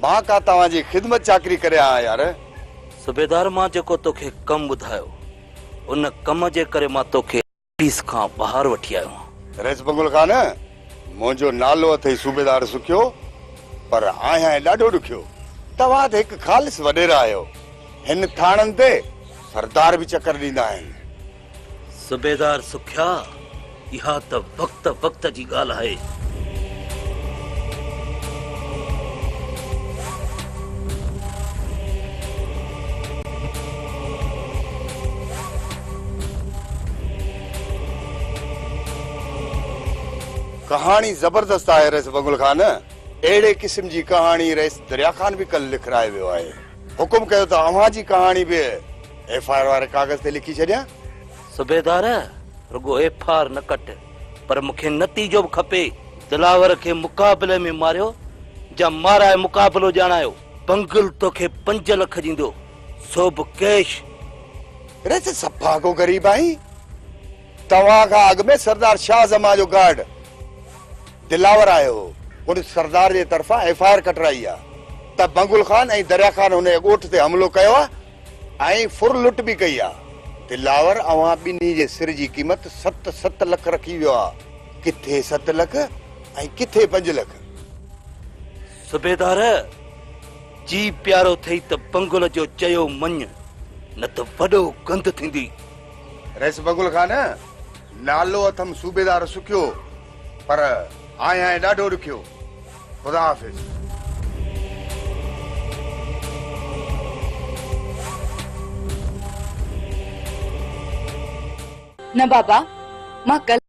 मां का तव्हां जी ख़िदमत चाकरी करे आया यार। सूबेदार मां जेको तोखे कम ॿुधायो उन कम जे करे मां तोखे ऑफिस खां ॿाहिरि वठी आयो आहियां। रईस बंगुल खान, मुंहिंजो नालो अथई सूबेदार सुखियो, पर आहियां ॾाढो ॾुखियो। तव्हां त हिकु ख़ालिस वॾेरा आहियो। हिन थाणनि ते सरदार बि चकर ॾींदा आहिनि। सूबेदार सुखिया, इहा त वक़्त जी ॻाल्हि आहे। कहानी जबरदस्त आहे रईस बंगुल खान। अहिड़े क़िस्म जी कहानी रईस दरिया खान बि कल लिखाए वियो आहे। हुकुम कयो त अव्हां जी कहानी बि FIR वारे कागज़ ते लिखी छॾियां। सूबेदार, रुगो FIR न कट, पर मूंखे नतीजो बि खपे। दिलावर खे मुक़ाबले में मारियो जा माराए मुक़ाबलो ॼाणायो। बंगुल तोखे 5 लख ॾींदो, सो बि कैश। रईस सफ़ा को ग़रीब आहीं। तव्हां खां अॻु में सरदार शाह जमा जो गार्ड दिलावर आयो हो। उन सरदार जे तरफ़ां FIR कटराई आहे त बंगुल खान ऐं दरिया खान हुन ॻोठ ते हमलो कयो आहे ऐं फुर लुट बि कई आहे। दिलावर अवां ॿिन्ही जे सिर जी क़ीमत 7 लख रखी वियो आहे। किथे 7 लख ऐं किथे 5 लख। सूबेदार, जी प्यारो थई त बंगुल जो चयो मञ, न त वॾो गंद थींदी। रईस बंगुल खान, नालो अथम सूबेदार सुखियो, पर आहियां ॾाढो ॾुखियो। ख़ुदा हाफ़िज़। न बाबा, मां कल